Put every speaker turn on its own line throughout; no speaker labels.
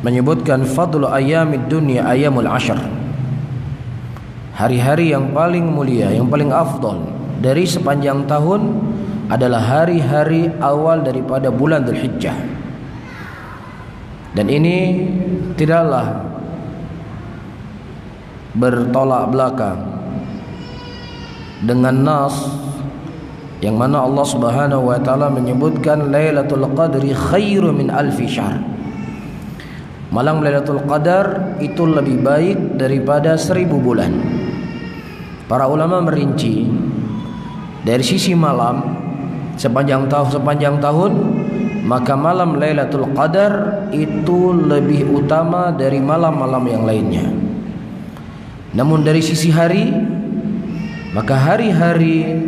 menyebutkan fadlu ayyamid dunya ayyamul ashr. Hari-hari yang paling mulia, yang paling afdal dari sepanjang tahun adalah hari-hari awal daripada bulan Dzulhijjah. Dan ini tidaklah bertolak belakang dengan nas yang mana Allah Subhanahu wa taala menyebutkan Lailatul Qadri khairu min alfi syahr. Malam Lailatul Qadar itu lebih baik daripada 1000 bulan. Para ulama merinci dari sisi malam sepanjang tahun, maka malam Lailatul Qadar itu lebih utama dari malam-malam yang lainnya. Namun dari sisi hari, maka hari-hari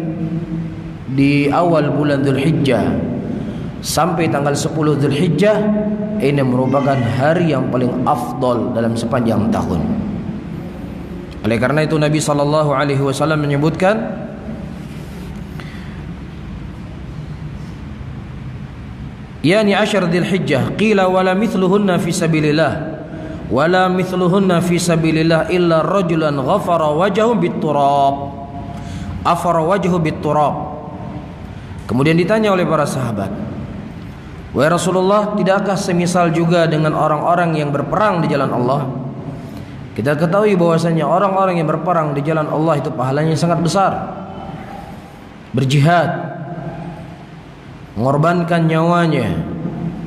di awal bulan Dzulhijjah sampai tanggal 10 Dzulhijjah ini merupakan hari yang paling afdal dalam sepanjang tahun. Oleh karena itu Nabi SAW menyebutkan yani asyar Dzulhijjah qila wala mithluhunna fi sabilillah wala mithluhunna fi sabilillah illa rajulan ghafara wajhahu bit-turab afara wajhu bit-turab. Kemudian ditanya oleh para sahabat, wahai Rasulullah, tidakkah semisal juga dengan orang-orang yang berperang di jalan Allah? Kita ketahui bahwasanya orang-orang yang berperang di jalan Allah itu pahalanya sangat besar. Berjihad, mengorbankan nyawanya,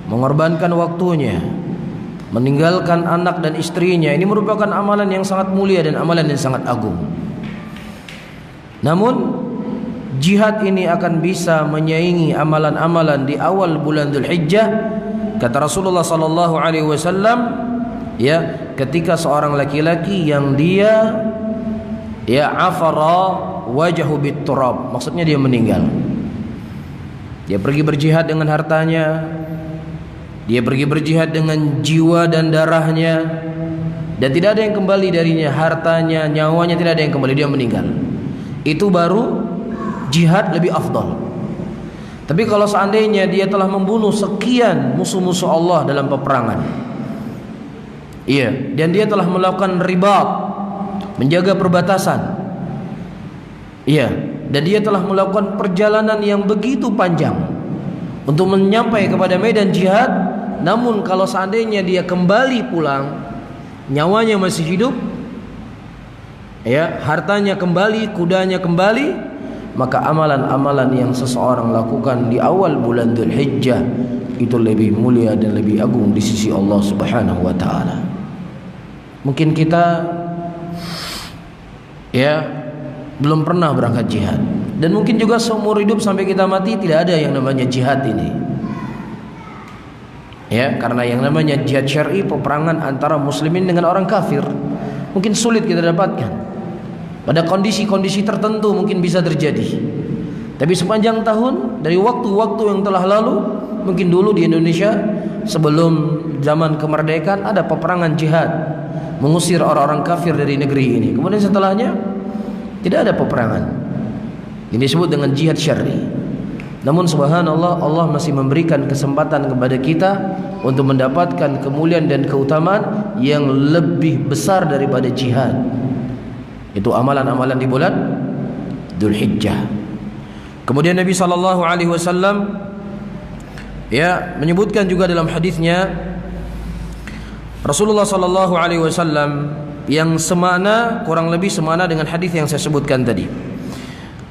mengorbankan waktunya, meninggalkan anak dan istrinya, ini merupakan amalan yang sangat mulia dan amalan yang sangat agung. Namun jihad ini akan bisa menyaingi amalan-amalan di awal bulan Dzulhijjah, kata Rasulullah sallallahu alaihi wasallam, ya, ketika seorang laki-laki yang dia afara wajhu bit-turab, maksudnya dia meninggal. Dia pergi berjihad dengan hartanya, dia pergi berjihad dengan jiwa dan darahnya, dan tidak ada yang kembali darinya, hartanya, nyawanya tidak ada yang kembali, dia meninggal. Itu baru jihad lebih afdal. Tapi kalau seandainya dia telah membunuh sekian musuh-musuh Allah dalam peperangan, dan dia telah melakukan ribat, menjaga perbatasan, dan dia telah melakukan perjalanan yang begitu panjang untuk menyampai kepada medan jihad. Namun kalau seandainya dia kembali pulang, nyawanya masih hidup, hartanya kembali, kudanya kembali, maka amalan-amalan yang seseorang lakukan di awal bulan Dzulhijjah itu lebih mulia dan lebih agung di sisi Allah Subhanahu wa taala. Mungkin kita belum pernah berangkat jihad, dan mungkin juga seumur hidup sampai kita mati tidak ada yang namanya jihad ini. Karena yang namanya jihad syar'i, peperangan antara muslimin dengan orang kafir, mungkin sulit kita dapatkan. Pada kondisi-kondisi tertentu mungkin bisa terjadi. Tapi sepanjang tahun, dari waktu-waktu yang telah lalu, mungkin dulu di Indonesia sebelum zaman kemerdekaan ada peperangan jihad, mengusir orang-orang kafir dari negeri ini. Kemudian setelahnya tidak ada peperangan. Ini disebut dengan jihad syar'i. Namun subhanallah, Allah masih memberikan kesempatan kepada kita untuk mendapatkan kemuliaan dan keutamaan yang lebih besar daripada jihad. Itu amalan-amalan di bulan Dzulhijjah. Kemudian Nabi SAW menyebutkan juga dalam hadisnya, Rasulullah SAW yang semakna, kurang lebih semakna dengan hadis yang saya sebutkan tadi.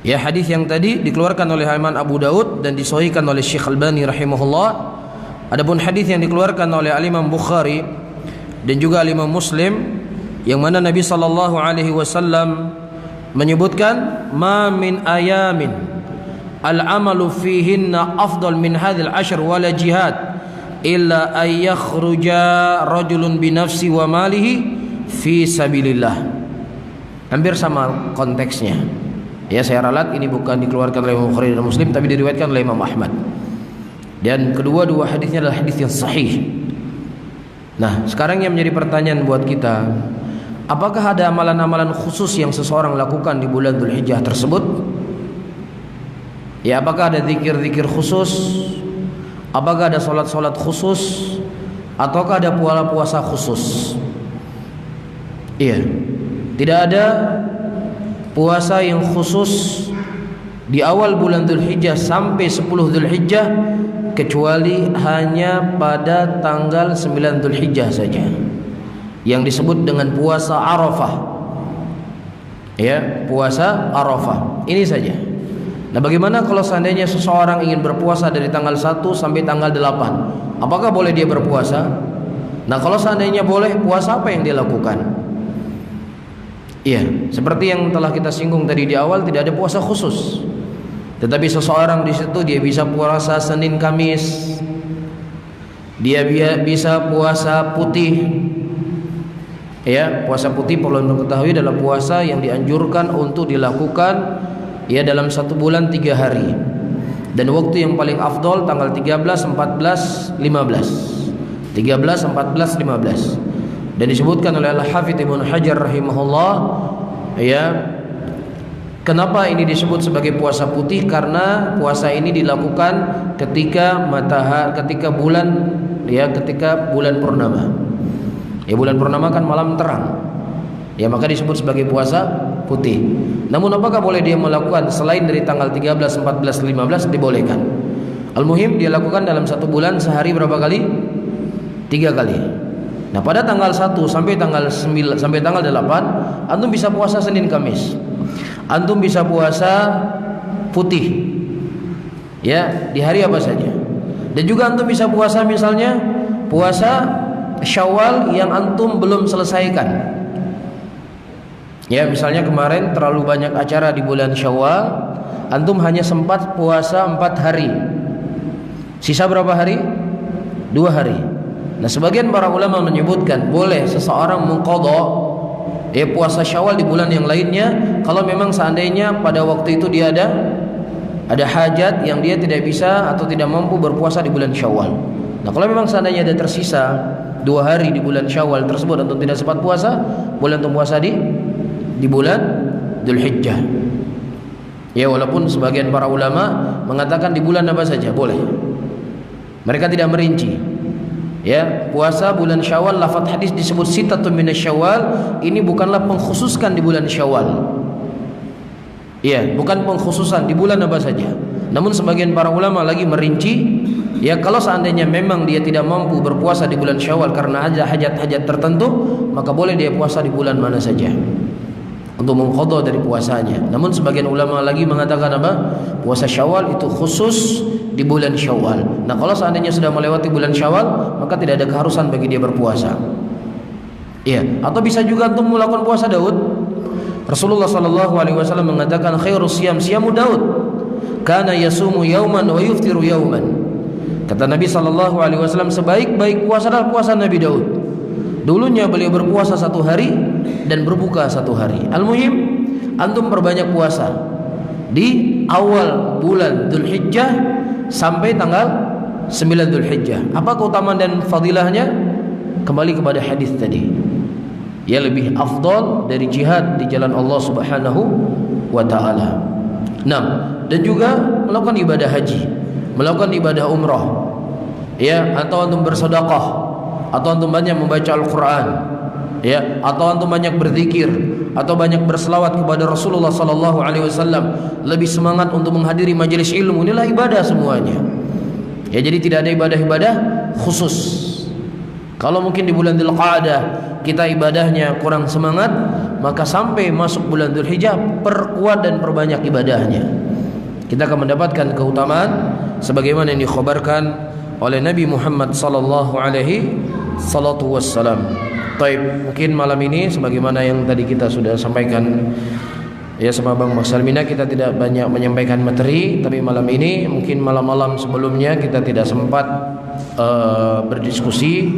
Hadis yang tadi dikeluarkan oleh Imam Abu Daud dan disahihkan oleh Syekh Albani rahimahullah. Adapun hadis yang dikeluarkan oleh Imam Bukhari dan juga Imam Muslim, yang mana Nabi SAW menyebutkan, ma min ayamin al-amalu fihinna afdal min hadhil ashr wala jihad illa ay yakhruja rajulun bi nafsi wa malihi fi sabilillah. Hampir sama konteksnya. Saya ralat, ini bukan dikeluarkan oleh Imam Bukhari dan Muslim, tapi diriwayatkan oleh Imam Ahmad. Dan kedua-dua hadisnya adalah hadis yang sahih. Nah, sekarang yang menjadi pertanyaan buat kita, apakah ada amalan-amalan khusus yang seseorang lakukan di bulan Dzulhijjah tersebut? Apakah ada zikir-zikir khusus? Apakah ada salat-salat khusus? ataukah ada puasa khusus? Iya, tidak ada puasa yang khusus di awal bulan Dzulhijjah sampai 10 Dzulhijjah kecuali hanya pada tanggal 9 Dzulhijjah saja, yang disebut dengan puasa Arafah. Ya, puasa Arafah. Ini saja. Nah, bagaimana kalau seandainya seseorang ingin berpuasa dari tanggal 1 sampai tanggal 8? Apakah boleh dia berpuasa? Nah, kalau seandainya boleh, puasa apa yang dia lakukan? Iya, seperti yang telah kita singgung tadi di awal, tidak ada puasa khusus. Tetapi seseorang di situ dia bisa puasa Senin Kamis. Dia bisa puasa putih. Ya, puasa putih perlu diketahui adalah puasa yang dianjurkan untuk dilakukan ya dalam 1 bulan 3 hari. Dan waktu yang paling afdol tanggal 13, 14, 15. 13, 14, 15. Dan disebutkan oleh Al-Hafidz Ibnu Hajar rahimahullah, ya, kenapa ini disebut sebagai puasa putih? Karena puasa ini dilakukan ketika bulan purnama. Ya, bulan purnama kan malam terang. Ya, maka disebut sebagai puasa putih. Namun apakah boleh dia melakukan selain dari tanggal 13, 14, 15? Dibolehkan. Al-muhim dia lakukan dalam 1 bulan sehari berapa kali? 3 kali. Nah, pada tanggal 1 sampai tanggal 9 sampai tanggal 8 antum bisa puasa Senin Kamis. Antum bisa puasa putih. Ya, di hari apa saja. Dan juga antum bisa puasa misalnya puasa Syawal yang antum belum selesaikan. Ya, misalnya kemarin terlalu banyak acara di bulan Syawal, antum hanya sempat puasa 4 hari. Sisa berapa hari? 2 hari. Nah, sebagian para ulama menyebutkan boleh seseorang mengqadha puasa Syawal di bulan yang lainnya kalau memang seandainya pada waktu itu dia ada hajat yang dia tidak bisa atau tidak mampu berpuasa di bulan Syawal. Nah, kalau memang seandainya ada tersisa 2 hari di bulan Syawal tersebut untuk tidak sempat puasa, boleh untuk puasa di bulan Dzulhijjah. Ya, walaupun sebagian para ulama mengatakan di bulan apa saja boleh. Mereka tidak merinci. Ya, puasa bulan Syawal, lafaz hadis disebut sitatun minasyawal, ini bukanlah pengkhususkan di bulan Syawal. Ya, bukan pengkhususan di bulan apa saja. Namun sebagian para ulama lagi merinci, ya, kalau seandainya memang dia tidak mampu berpuasa di bulan Syawal karena ada hajat-hajat tertentu, maka boleh dia puasa di bulan mana saja untuk mengqadha dari puasanya. Namun sebagian ulama lagi mengatakan apa? Puasa Syawal itu khusus di bulan Syawal. Nah, kalau seandainya sudah melewati bulan Syawal, maka tidak ada keharusan bagi dia berpuasa. Iya, atau bisa juga untuk melakukan puasa Daud. Rasulullah sallallahu alaihi wasallam mengatakan khairus siyam siyamu Daud. Kana yasumu yauman wa yuftiru yauman. Kata Nabi sallallahu alaihi wasallam, sebaik-baik puasa adalah puasa Nabi Daud. Dulunya beliau berpuasa 1 hari dan berbuka 1 hari. Al-muhim, antum perbanyak puasa di awal bulan Dzulhijjah sampai tanggal 9 Dzulhijjah. Apa keutamaan dan fadilahnya? Kembali kepada hadis tadi. Ya, lebih afdal dari jihad di jalan Allah Subhanahu wa taala. 6. Dan juga melakukan ibadah haji, melakukan ibadah umrah. Ya, atau antum bersedekah, atau antum banyak membaca Al-Qur'an, ya, atau antum banyak berzikir, atau banyak berselawat kepada Rasulullah sallallahu alaihi wasallam, lebih semangat untuk menghadiri majelis ilmu. Inilah ibadah semuanya. Ya, jadi tidak ada ibadah-ibadah khusus. Kalau mungkin di bulan Dzulqa'dah kita ibadahnya kurang semangat, maka sampai masuk bulan Dzulhijjah perkuat dan perbanyak ibadahnya. Kita akan mendapatkan keutamaan sebagaimana yang dikhabarkan oleh Nabi Muhammad sallallahu alaihi wasallam. Baik, mungkin malam ini sebagaimana yang tadi kita sudah sampaikan ya sama Bang Maksalmina, kita tidak banyak menyampaikan materi, tapi malam ini mungkin malam-malam sebelumnya kita tidak sempat berdiskusi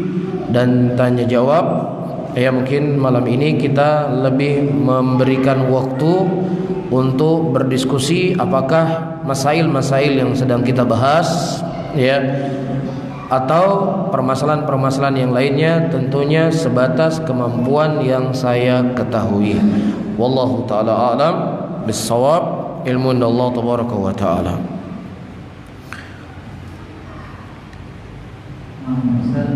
dan tanya jawab. Ya, mungkin malam ini kita lebih memberikan waktu untuk berdiskusi apakah masail-masail yang sedang kita bahas, ya, atau permasalahan-permasalahan yang lainnya, tentunya sebatas kemampuan yang saya ketahui. Wallahu taala a'lam bis-shawab. Ilmu Allah tabaraka wa taala.
Ustaz,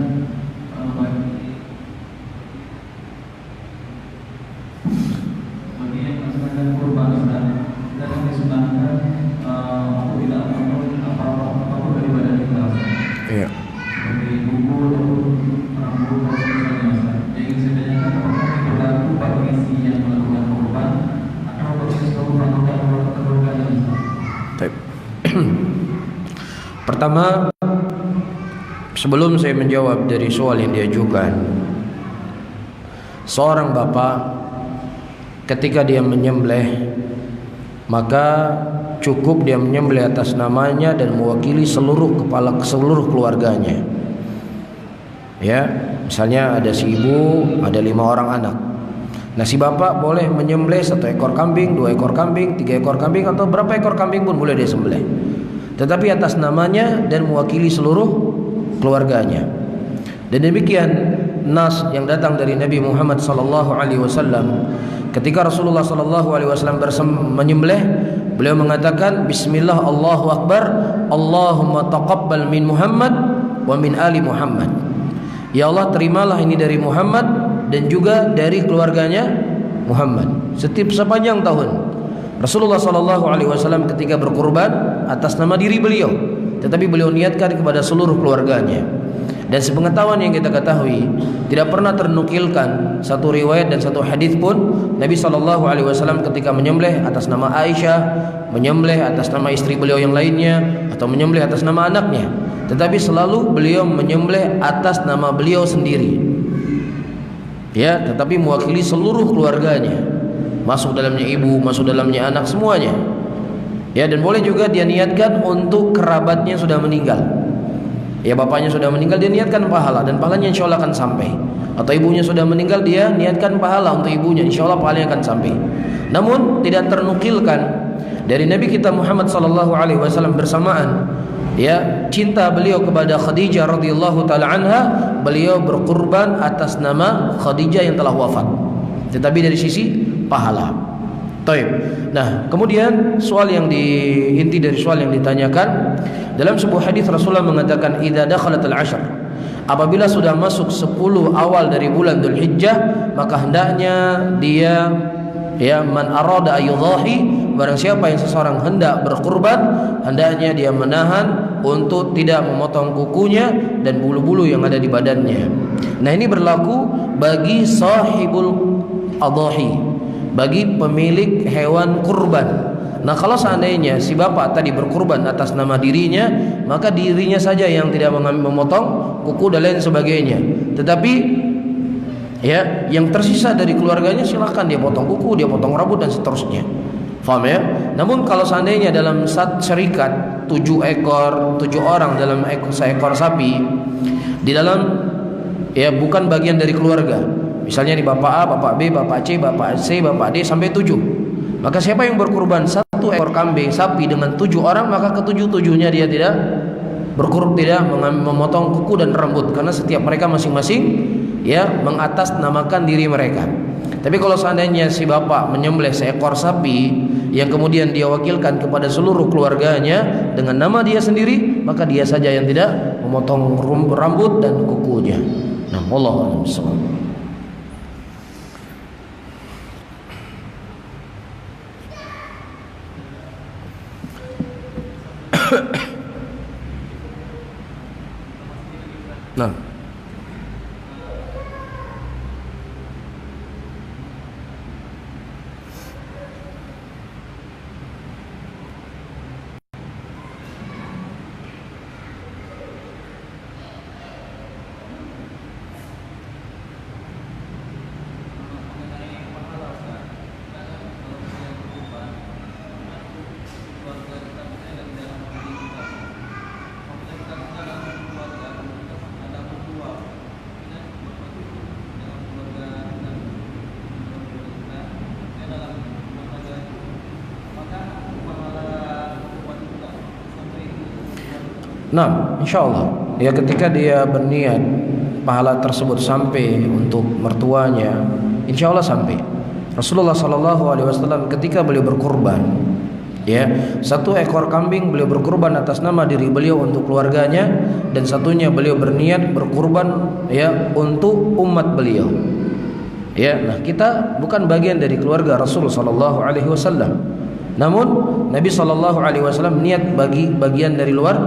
Pertama, sebelum saya menjawab dari soal yang diajukan, seorang bapak ketika dia menyembelih, maka cukup dia menyembelih atas namanya dan mewakili seluruh keluarganya. Ya, misalnya ada si ibu, ada 5 orang anak. Nah, si bapak boleh menyembelih 1 ekor kambing, 2 ekor kambing, 3 ekor kambing, atau berapa ekor kambing pun boleh dia sembelih, tetapi atas namanya dan mewakili seluruh keluarganya. Dan demikian nas yang datang dari Nabi Muhammad SAW. Ketika Rasulullah SAW menyembelih, beliau mengatakan, Bismillah, Allahu Akbar, Allahumma taqabbal min Muhammad wa min ali Muhammad. Ya Allah, terimalah ini dari Muhammad dan juga dari keluarganya Muhammad. Setiap sepanjang tahun Rasulullah SAW ketika berkurban atas nama diri beliau, tetapi beliau niatkan kepada seluruh keluarganya. Dan sepengetahuan yang kita ketahui, tidak pernah ternukilkan satu riwayat dan satu hadis pun Nabi SAW ketika menyembelih atas nama Aisyah, menyembelih atas nama istri beliau yang lainnya, atau menyembelih atas nama anaknya, tetapi selalu beliau menyembelih atas nama beliau sendiri. Ya, tetapi mewakili seluruh keluarganya, masuk dalamnya ibu, masuk dalamnya anak, semuanya. Ya, dan boleh juga dia niatkan untuk kerabatnya sudah meninggal. Ya, bapaknya sudah meninggal, dia niatkan pahala, dan pahalanya insya Allah akan sampai. Atau ibunya sudah meninggal, dia niatkan pahala untuk ibunya, insya Allah pahalanya akan sampai. Namun tidak ternukilkan dari Nabi kita Muhammad SAW bersamaan, ya, cinta beliau kepada Khadijah radhiyallahu taala anha, beliau berkurban atas nama Khadijah yang telah wafat, tetapi dari sisi pahala. Taib. Nah, kemudian inti dari soal yang ditanyakan, dalam sebuah hadis Rasulullah mengatakan, idza dakhalatul ashr, apabila sudah masuk 10 awal dari bulan Dzulhijjah, maka hendaknya dia, ya, man arada ayudhahi, barang siapa yang seseorang hendak berkurban, hendaknya dia menahan untuk tidak memotong kukunya dan bulu-bulu yang ada di badannya. Nah, ini berlaku bagi sahibul adhahi, bagi pemilik hewan kurban. Nah, kalau seandainya si bapak tadi berkurban atas nama dirinya, maka dirinya saja yang tidak memotong kuku dan lain sebagainya. Tetapi ya, yang tersisa dari keluarganya silakan dia potong kuku, dia potong rambut dan seterusnya. Faham ya? Namun kalau seandainya dalam syarikat 7 orang dalam seekor sapi, di dalam, ya, bukan bagian dari keluarga. Misalnya di bapak A, bapak B, bapak C, bapak C, bapak D sampai 7. Maka siapa yang berkurban 1 ekor kambing sapi dengan 7 orang, maka ke-7-7-nya dia tidak tidak memotong kuku dan rambut, karena setiap mereka masing-masing, ya, mengatasnamakan diri mereka. Tapi kalau seandainya si bapak menyembelih seekor sapi yang kemudian dia wakilkan kepada seluruh keluarganya dengan nama dia sendiri, maka dia saja yang tidak memotong rambut dan kukunya. Nah, wallahu a'lam bishawab. Nah, nah, insyaallah, ya, ketika dia berniat pahala tersebut sampai untuk mertuanya, insyaallah sampai. Rasulullah SAW ketika beliau berkurban, ya, 1 ekor kambing beliau berkurban atas nama diri beliau untuk keluarganya, dan satunya beliau berniat berkurban, ya, untuk umat beliau. Ya, nah, kita bukan bagian dari keluarga Rasul SAW. Namun Nabi SAW niat bagi bagian dari luar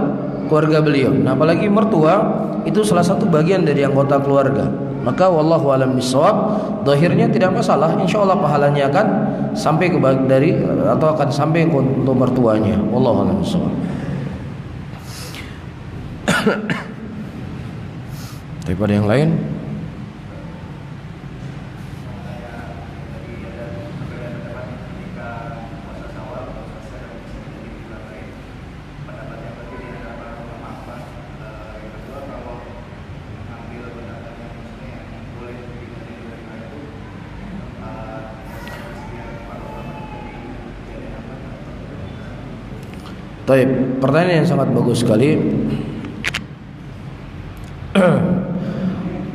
keluarga beliau. Nah, apalagi mertua itu salah satu bagian dari anggota keluarga. Maka wallahu a'lam bishawab, zahirnya tidak masalah, insyaallah pahalanya akan sampai akan sampai untuk mertuanya. Wallahu a'lam bishawab. Daripada yang lain. Baik, pertanyaan yang sangat bagus sekali.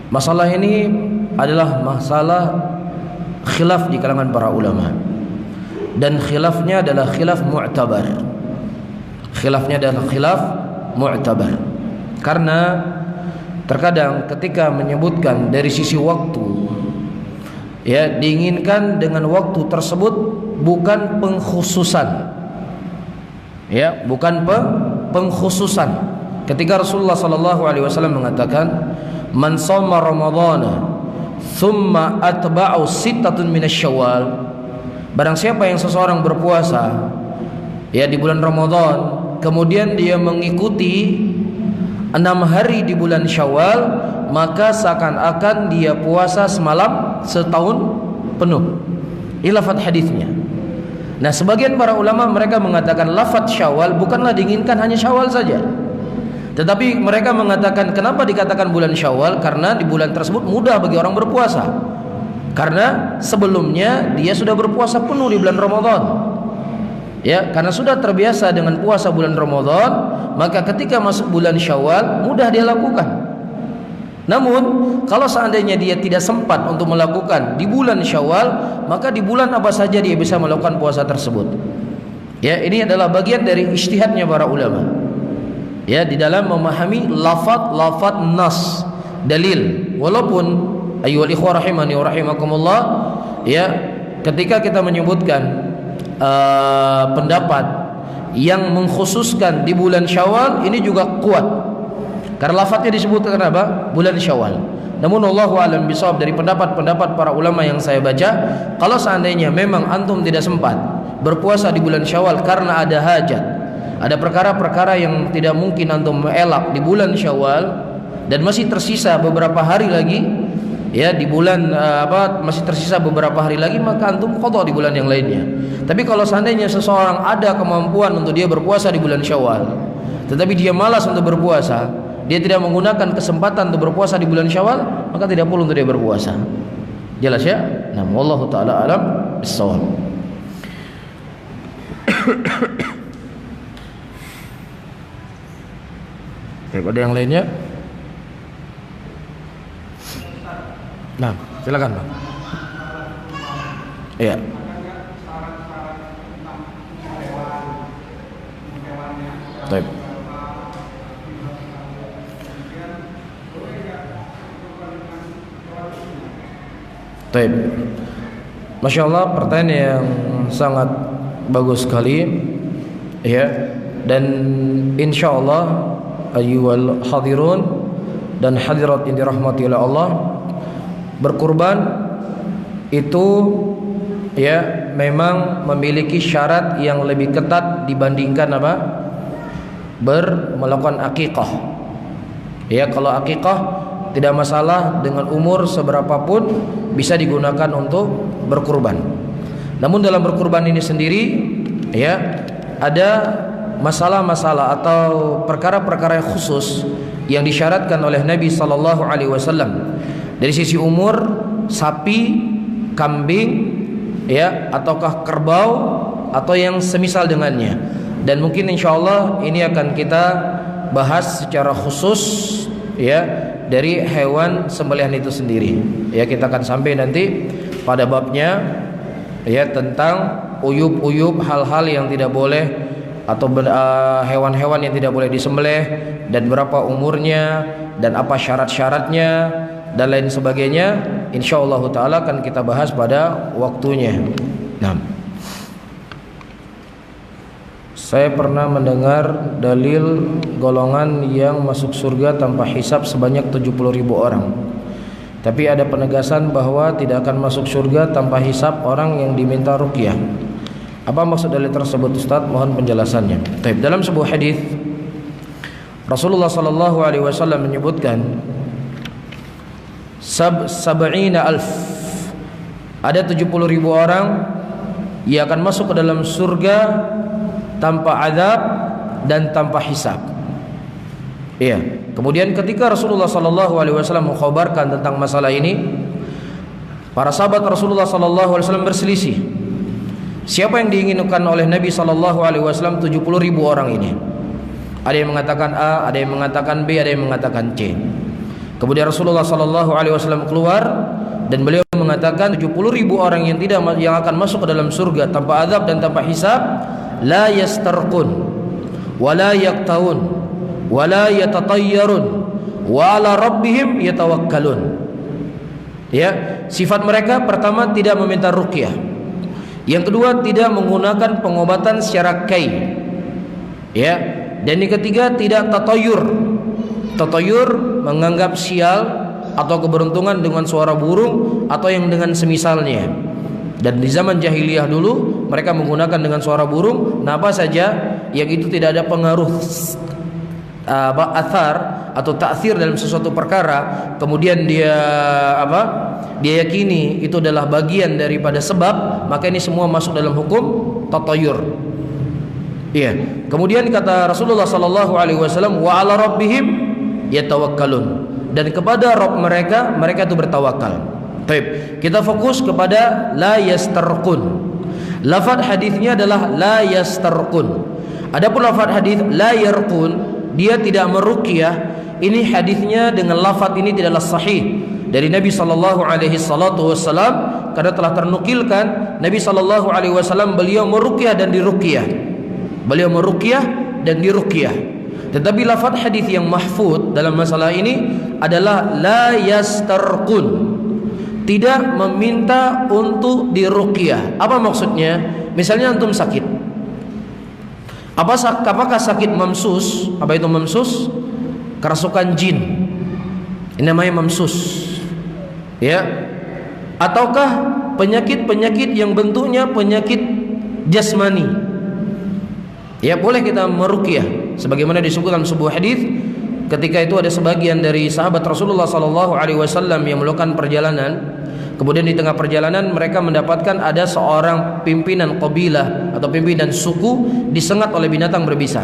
Masalah ini adalah masalah khilaf di kalangan para ulama, dan khilafnya adalah khilaf mu'tabar. Khilafnya adalah khilaf mu'tabar, karena terkadang ketika menyebutkan dari sisi waktu, ya, diinginkan dengan waktu tersebut bukan pengkhususan, ya, bukan pengkhususan. Ketika Rasulullah sallallahu alaihi wasallam mengatakan, "Man shoma ramadhana thumma atba'u sittatun minasyawal." Barang siapa yang seseorang berpuasa, ya, di bulan Ramadan, kemudian dia mengikuti 6 hari di bulan Syawal, maka seakan-akan dia puasa semalam setahun penuh. Ini lafaz hadisnya. Nah, sebagian para ulama mereka mengatakan lafaz Syawal bukanlah diinginkan hanya Syawal saja, tetapi mereka mengatakan kenapa dikatakan bulan Syawal, karena di bulan tersebut mudah bagi orang berpuasa, karena sebelumnya dia sudah berpuasa penuh di bulan Ramadan, ya, karena sudah terbiasa dengan puasa bulan Ramadan, maka ketika masuk bulan Syawal mudah dia lakukan. Namun kalau seandainya dia tidak sempat untuk melakukan di bulan Syawal, maka di bulan apa saja dia bisa melakukan puasa tersebut. Ya, ini adalah bagian dari ijtihadnya para ulama, ya, di dalam memahami lafaz nas, dalil. Walaupun ayyuhal ikhwah rahimani wa rahimakumullah, ya, ketika kita menyebutkan pendapat yang mengkhususkan di bulan Syawal, ini juga kuat, karena lafadznya disebutkan apa? Bulan Syawal. Namun Allahu a'lam bishawab, dari pendapat-pendapat para ulama yang saya baca, kalau seandainya memang antum tidak sempat berpuasa di bulan Syawal karena ada hajat, ada perkara-perkara yang tidak mungkin antum elak di bulan Syawal, dan masih tersisa beberapa hari lagi, ya, di bulan masih tersisa beberapa hari lagi, maka antum qadha di bulan yang lainnya. Tapi kalau seandainya seseorang ada kemampuan untuk dia berpuasa di bulan Syawal, tetapi dia malas untuk berpuasa, dia tidak menggunakan kesempatan untuk berpuasa di bulan Syawal, maka tidak perlu untuk dia berpuasa. Jelas ya? Nah, wallahu taala alam bissawab. Ada yang lainnya? Nah, silakan Pak. Iya. Baik. Baik. Masya Allah, pertanyaan yang sangat bagus sekali, ya, dan insya Allah ayyuhal hadirun dan hadirat yang dirahmati oleh Allah, berkurban itu, ya, memang memiliki syarat yang lebih ketat dibandingkan apa? Melakukan akikah. Ya, kalau akikah tidak masalah, dengan umur seberapapun bisa digunakan untuk berkurban. Namun dalam berkurban ini sendiri, ya, ada masalah-masalah atau perkara-perkara yang khusus yang disyaratkan oleh Nabi sallallahu alaihi wasallam. Dari sisi umur, sapi, kambing, ya, ataukah kerbau atau yang semisal dengannya. Dan mungkin insyaallah ini akan kita bahas secara khusus, ya, dari hewan sembelihan itu sendiri. Ya, kita akan sampai nanti pada babnya, ya, tentang uyub-uyub, hal-hal yang tidak boleh, atau hewan-hewan yang tidak boleh disembelih, dan berapa umurnya, dan apa syarat-syaratnya, dan lain sebagainya. Insyaallah taala akan kita bahas pada waktunya. Nah, saya pernah mendengar dalil golongan yang masuk surga tanpa hisab sebanyak 70.000 orang. Tapi ada penegasan bahwa tidak akan masuk surga tanpa hisab orang yang diminta ruqyah. Apa maksud dalil tersebut, Ustaz? Mohon penjelasannya. Dalam sebuah hadis Rasulullah sallallahu alaihi wasallam menyebutkan sab'ina alf, ada 70.000 orang yang akan masuk ke dalam surga tanpa azab dan tanpa hisab. Iya. Kemudian ketika Rasulullah sallallahu alaihi wasallam mengkhabarkan tentang masalah ini, para sahabat Rasulullah sallallahu alaihi wasallam berselisih. Siapa yang diinginkan oleh Nabi sallallahu alaihi wasallam 70.000 orang ini? Ada yang mengatakan A, ada yang mengatakan B, ada yang mengatakan C. Kemudian Rasulullah sallallahu alaihi wasallam keluar dan beliau mengatakan 70.000 orang yang akan masuk ke dalam surga tanpa azab dan tanpa hisab, la yastarqun wa la yaqtaun wa la yatatayyarun wa ala rabbihim yatawakkalun. Ya, sifat mereka pertama tidak meminta ruqyah. Yang kedua tidak menggunakan pengobatan secara kai. Ya, dan yang ketiga tidak tatayur. Tatayur menganggap sial atau keberuntungan dengan suara burung atau yang dengan semisalnya. Dan di zaman jahiliyah dulu mereka menggunakan dengan suara burung, nah apa saja yang itu tidak ada pengaruh athar atau ta'thir dalam sesuatu perkara, kemudian dia yakini itu adalah bagian daripada sebab, maka ini semua masuk dalam hukum tatayur. Iya. Kemudian kata Rasulullah sallallahu alaihi wasallam, wa ala rabbihim yatawakkalun, dan kepada Rabb mereka itu bertawakal. Baik, kita fokus kepada la yastarqun. Lafaz hadisnya adalah la yastarqun. Adapun lafaz hadis la yarqun, dia tidak meruqyah. Ini hadisnya dengan lafaz ini tidaklah sahih dari Nabi sallallahu alaihi wasallam, karena telah ternukilkan Nabi sallallahu alaihi wasallam beliau meruqyah dan diruqyah. Beliau meruqyah dan diruqyah. Tetapi lafaz hadis yang mahfuz dalam masalah ini adalah la yastarqun, tidak meminta untuk diruqyah. Apa maksudnya? Misalnya antum sakit. Apakah sakit mamsus? Apa itu mamsus? Kerasukan jin. Ini namanya mamsus. Ya. Ataukah penyakit-penyakit yang bentuknya penyakit jasmani? Ya, boleh kita meruqyah sebagaimana disebutkan dalam sebuah hadis, ketika itu ada sebagian dari sahabat Rasulullah sallallahu alaihi wasallam yang melakukan perjalanan. Kemudian di tengah perjalanan mereka mendapatkan ada seorang pimpinan qabilah atau pimpinan suku disengat oleh binatang berbisa.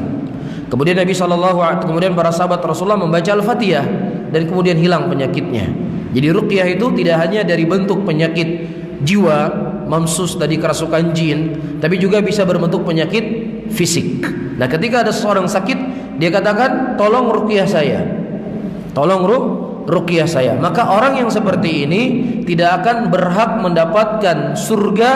Kemudian kemudian para sahabat Rasulullah membaca Al-Fatihah dan kemudian hilang penyakitnya. Jadi ruqyah itu tidak hanya dari bentuk penyakit jiwa, mamsus tadi kerasukan jin, tapi juga bisa berbentuk penyakit fisik. Nah, ketika ada seorang sakit, dia katakan, "Tolong ruqyah saya." Tolong ruqyah saya. Maka orang yang seperti ini tidak akan berhak mendapatkan surga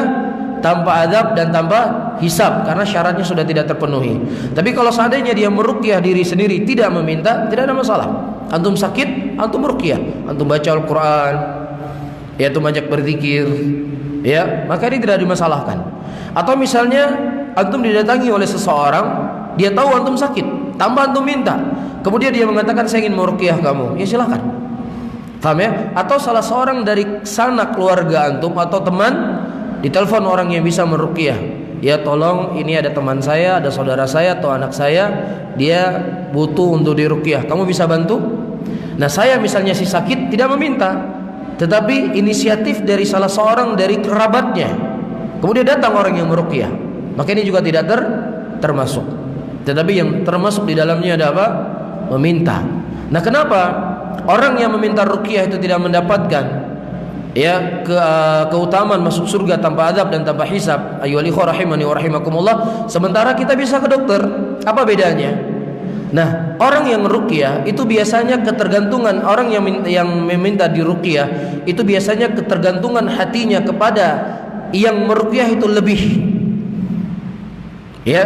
tanpa azab dan tanpa hisab, karena syaratnya sudah tidak terpenuhi. Tapi kalau seandainya dia meruqyah diri sendiri, tidak meminta, tidak ada masalah. Antum sakit, antum ruqyah, antum baca Al-Quran, ya, antum ajak berzikir, ya, maka ini tidak dimasalahkan. Atau misalnya antum didatangi oleh seseorang, dia tahu antum sakit, tanpa antum minta, kemudian dia mengatakan saya ingin meruqyah kamu, ya silakan. Paham ya? Atau salah seorang dari sanak keluarga antum atau teman ditelepon orang yang bisa meruqyah, ya tolong ini ada teman saya, ada saudara saya atau anak saya, dia butuh untuk diruqyah, kamu bisa bantu? Nah, saya misalnya si sakit tidak meminta, tetapi inisiatif dari salah seorang dari kerabatnya, kemudian datang orang yang meruqyah, maka ini juga tidak termasuk. Tetapi yang termasuk di dalamnya ada apa? Meminta. Nah, kenapa orang yang meminta ruqyah itu tidak mendapatkan ya keutamaan masuk surga tanpa azab dan tanpa hisab? Ayyuhal ikhwah rahimani wa rahimakumullah. Sementara kita bisa ke dokter. Apa bedanya? Nah, orang yang ruqyah itu biasanya ketergantungan, orang yang meminta diruqyah itu biasanya ketergantungan hatinya kepada yang meruqyah itu lebih. Ya,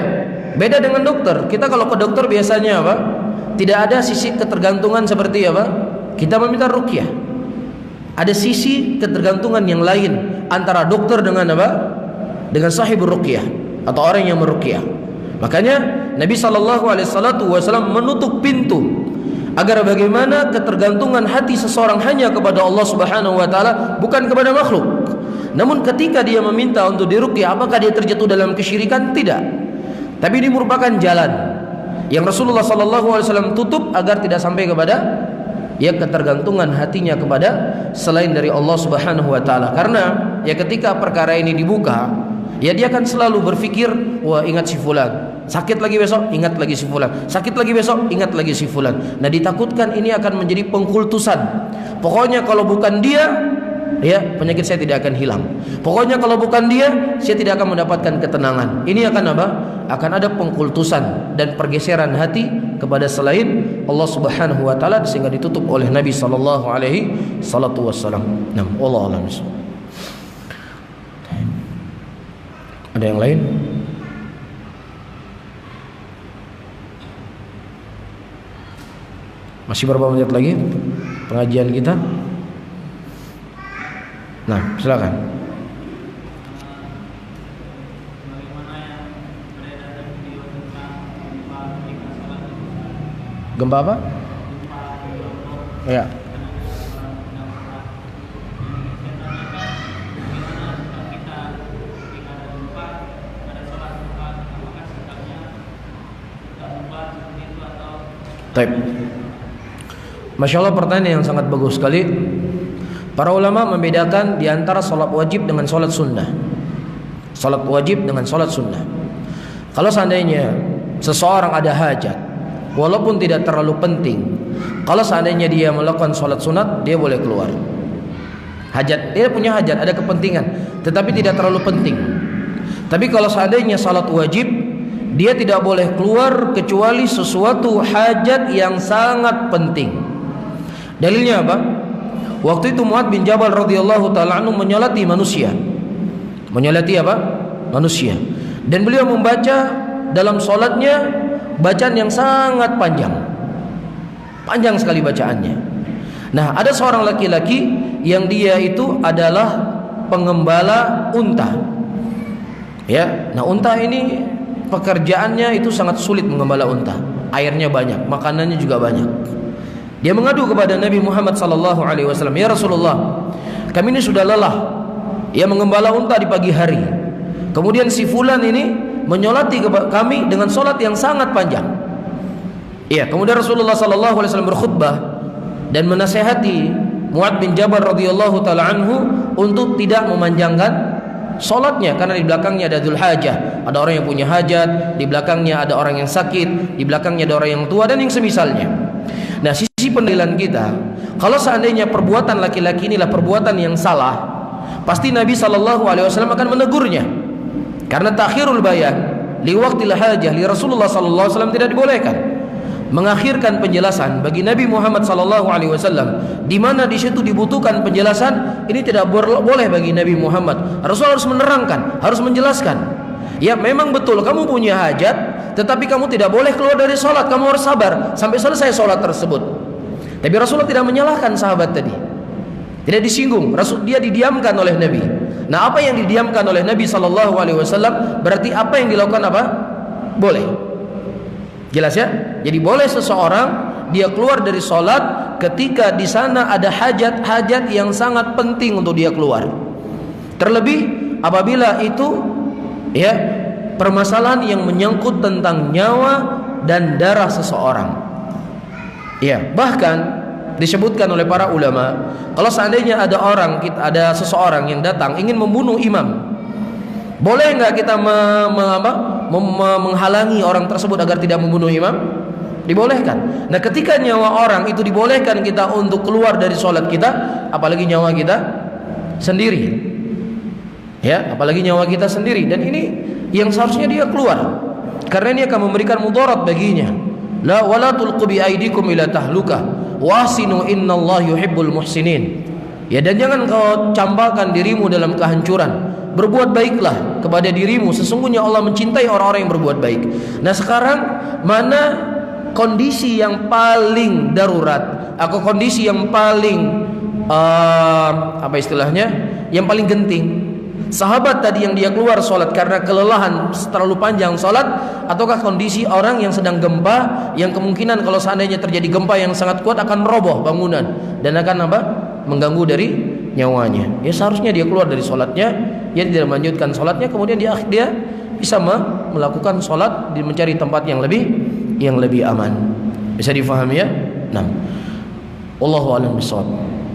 beda dengan dokter. Kita kalau ke dokter biasanya apa? Tidak ada sisi ketergantungan seperti apa? Kita meminta ruqyah. Ada sisi ketergantungan yang lain antara dokter dengan apa? Dengan sahibur ruqyah atau orang yang meruqyah. Makanya Nabi SAW menutup pintu agar bagaimana ketergantungan hati seseorang hanya kepada Allah Subhanahu wa taala, bukan kepada makhluk. Namun ketika dia meminta untuk diruqyah, apakah dia terjatuh dalam kesyirikan? Tidak. Tapi ini merupakan jalan. yang Rasulullah SAW tutup agar tidak sampai kepada ketergantungan hatinya kepada selain dari Allah Subhanahu wa taala. Karena ketika perkara ini dibuka, dia akan selalu berpikir, wah, ingat si fulan, sakit lagi besok, ingat lagi si fulan, sakit lagi besok, ingat lagi si fulan. Nah, ditakutkan ini akan menjadi pengkultusan. Pokoknya kalau bukan dia, penyakit saya tidak akan hilang. Pokoknya kalau bukan dia, saya tidak akan mendapatkan ketenangan. Ini akan apa? Akan ada pengkultusan dan pergeseran hati kepada selain Allah Subhanahu wa taala, sehingga ditutup oleh Nabi sallallahu alaihi wasallam. Nah, wallahu a'lam. Ada yang lain? Masih berapa menit lagi pengajian kita? Nah, silakan. Gempa apa? Ya. Taib. Masya Allah, pertanyaan yang sangat bagus sekali. Para ulama membedakan di antara sholat wajib dengan sholat sunnah. Sholat wajib dengan sholat sunnah. Kalau seandainya seseorang ada hajat, walaupun tidak terlalu penting, kalau seandainya dia melakukan sholat sunat, dia boleh keluar. Hajat, dia punya hajat, ada kepentingan, tetapi tidak terlalu penting. Tapi kalau seandainya sholat wajib, dia tidak boleh keluar kecuali sesuatu hajat yang sangat penting. Dalilnya apa? Waktu itu Mu'adz bin Jabal radhiyallahu ta'ala anhu menyolati manusia. Menyolati apa? Manusia. Dan beliau membaca dalam solatnya bacaan yang sangat panjang. Panjang sekali bacaannya. Nah, ada seorang laki-laki yang dia itu adalah pengembala unta. Nah, unta ini pekerjaannya itu sangat sulit mengembala unta. Airnya banyak, makanannya juga banyak. Dia mengadu kepada Nabi Muhammad SAW, ya Rasulullah, kami ini sudah lelah mengembala unta di pagi hari. Kemudian si fulan ini menyolati kami dengan solat yang sangat panjang. Kemudian Rasulullah SAW berkhutbah dan menasihati Mu'adz bin Jabal radhiyallahu ta'ala anhu untuk tidak memanjangkan solatnya, karena di belakangnya ada dzul hajah, ada orang yang punya hajat, di belakangnya ada orang yang sakit, di belakangnya ada orang yang tua dan yang semisalnya. Nah, sisi pendalilan kita, kalau seandainya perbuatan laki-laki inilah perbuatan yang salah, pasti Nabi SAW akan menegurnya. Karena takhirul bayan li waqtil hajah li Rasulullah SAW tidak dibolehkan. Mengakhirkan penjelasan bagi Nabi Muhammad SAW di mana di situ dibutuhkan penjelasan, ini tidak boleh bagi Nabi Muhammad. Rasul harus menerangkan, harus menjelaskan. Ya, memang betul kamu punya hajat, tetapi kamu tidak boleh keluar dari sholat. Kamu harus sabar sampai selesai sholat tersebut. Tapi Rasulullah tidak menyalahkan sahabat tadi, tidak disinggung. Dia didiamkan oleh Nabi. Nah, apa yang didiamkan oleh Nabi SAW berarti apa yang dilakukan apa? Boleh. Jelas ya? Jadi boleh seseorang dia keluar dari sholat ketika di sana ada hajat-hajat yang sangat penting untuk dia keluar. Terlebih apabila itu permasalahan yang menyangkut tentang nyawa dan darah seseorang. Bahkan disebutkan oleh para ulama, kalau seandainya ada seseorang yang datang ingin membunuh imam, boleh nggak kita menghalangi orang tersebut agar tidak membunuh imam? Dibolehkan. Nah, ketika nyawa orang itu dibolehkan kita untuk keluar dari sholat kita, apalagi nyawa kita sendiri. Apalagi nyawa kita sendiri. Dan ini yang seharusnya dia keluar, karena ini akan memberikan mudarat baginya. La wala tulqu bi aidikum ila tahlukah wasinu innallaha yuhibbul muhsinin. Dan jangan kau campakkan dirimu dalam kehancuran. Berbuat baiklah kepada dirimu, sesungguhnya Allah mencintai orang-orang yang berbuat baik. Nah, sekarang mana kondisi yang paling darurat atau kondisi yang paling yang paling genting? Sahabat tadi yang dia keluar sholat karena kelelahan terlalu panjang sholat, ataukah kondisi orang yang sedang gempa, yang kemungkinan kalau seandainya terjadi gempa yang sangat kuat akan roboh bangunan dan akan mengganggu dari nyawanya? Seharusnya dia keluar dari sholatnya, dia tidak melanjutkan sholatnya, kemudian dia bisa melakukan sholat, mencari tempat yang lebih yang lebih aman. Bisa difahami ya? Nah, wallahu a'lam bishawab.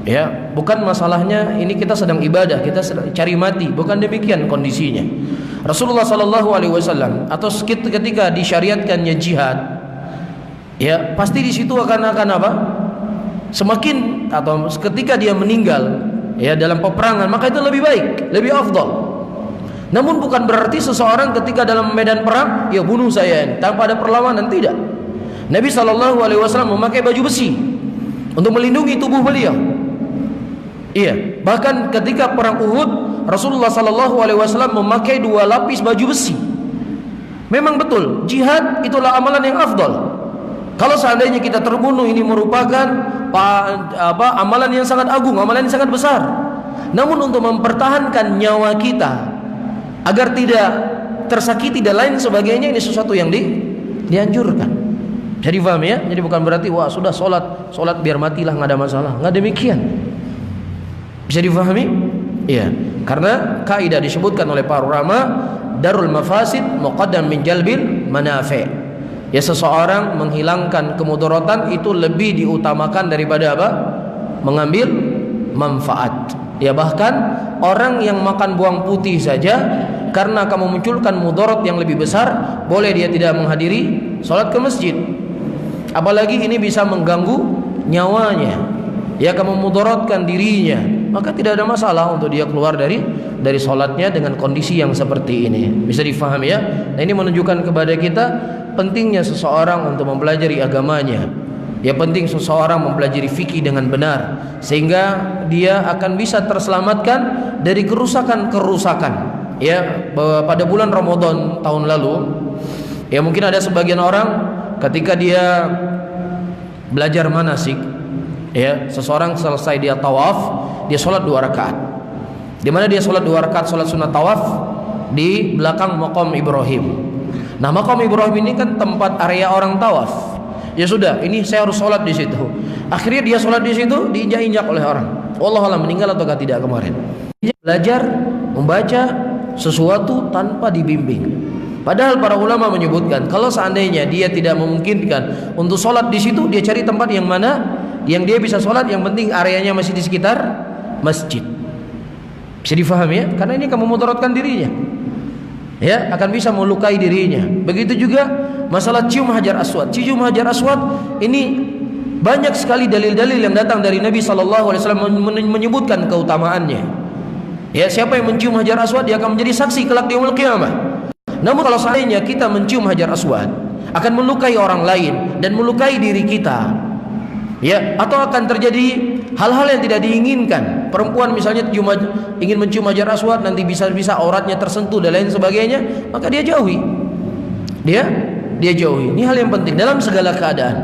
Ya, bukan masalahnya ini kita sedang ibadah, kita sedang cari mati, bukan demikian kondisinya. Rasulullah sallallahu alaihi wasallam atau ketika disyariatkannya jihad, ya pasti di situ akan apa? Semakin atau ketika dia meninggal ya dalam peperangan, maka itu lebih baik, lebih afdal. Namun bukan berarti seseorang ketika dalam medan perang ya bunuh saya tanpa ada perlawanan, tidak. Nabi sallallahu alaihi wasallam memakai baju besi untuk melindungi tubuh beliau. Iya, bahkan ketika perang Uhud, Rasulullah sallallahu alaihi wasallam memakai 2 lapis baju besi. Memang betul, jihad itulah amalan yang afdal. Kalau seandainya kita terbunuh, ini merupakan amalan yang sangat agung, amalan yang sangat besar. Namun untuk mempertahankan nyawa kita agar tidak tersakiti dan lain sebagainya, ini sesuatu yang dianjurkan. Jadi paham ya? Jadi bukan berarti wah sudah sholat biar matilah, nggak ada masalah. Nggak demikian. Bisa difahami? Iya. Karena kaidah disebutkan oleh para ulama, darul mafasid muqaddam min jalbil manafi'. Ya, seseorang menghilangkan kemudaratan itu lebih diutamakan daripada apa? Mengambil manfaat. Ya, bahkan orang yang makan bawang putih saja karena akan memunculkan mudarat yang lebih besar, boleh dia tidak menghadiri salat ke masjid. Apalagi ini bisa mengganggu nyawanya, ya akan memudaratkan dirinya, maka tidak ada masalah untuk dia keluar dari salatnya dengan kondisi yang seperti ini. Bisa difahami ya? Nah, ini menunjukkan kepada kita pentingnya seseorang untuk mempelajari agamanya. Ya, penting seseorang mempelajari fikih dengan benar sehingga dia akan bisa terselamatkan dari kerusakan-kerusakan. Ya, pada bulan Ramadan tahun lalu, ya mungkin ada sebagian orang ketika dia belajar manasik, ya seseorang selesai dia tawaf, dia sholat 2 rakaat. Di mana dia sholat 2 rakaat sholat sunat tawaf di belakang maqam Ibrahim. Nah, maqam Ibrahim ini kan tempat area orang tawaf. Ya sudah, ini saya harus sholat di situ. Akhirnya dia sholat di situ, diinjak-injak oleh orang. Wallahualam meninggal ataukah tidak kemarin. Dia belajar membaca sesuatu tanpa dibimbing. Padahal para ulama menyebutkan kalau seandainya dia tidak memungkinkan untuk sholat di situ, dia cari tempat yang mana yang dia bisa sholat, yang penting areanya masih di sekitar masjid. Bisa difahami ya? Karena ini akan memudaratkan dirinya, ya akan bisa melukai dirinya. Begitu juga masalah cium hajar aswad. Cium hajar aswad ini banyak sekali dalil-dalil yang datang dari Nabi SAW menyebutkan keutamaannya. Ya, siapa yang mencium hajar aswad dia akan menjadi saksi kelak di yaumul qiyamah. Namun kalau seandainya kita mencium hajar aswad akan melukai orang lain dan melukai diri kita, ya, atau akan terjadi hal-hal yang tidak diinginkan. Perempuan misalnya ingin mencium hajar aswad, nanti bisa auratnya tersentuh dan lain sebagainya, maka dia jauhi. Dia jauhi. Ini hal yang penting dalam segala keadaan.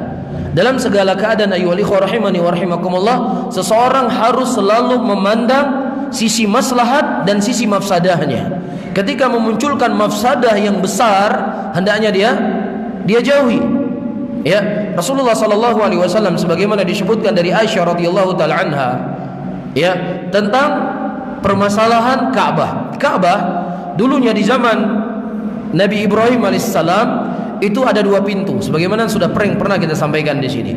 Dalam segala keadaan ayyuhal ikhwah rahimani wa rahimakumullah, seseorang harus selalu memandang sisi maslahat dan sisi mafsadahnya. Ketika memunculkan mafsadah yang besar, hendaknya dia jauhi. Ya, Rasulullah sallallahu alaihi wasallam sebagaimana disebutkan dari Aisyah radhiyallahu taala anha, ya, tentang permasalahan Ka'bah. Ka'bah dulunya di zaman Nabi Ibrahim alaihissalam itu ada 2 pintu, sebagaimana sudah pernah kita sampaikan di sini.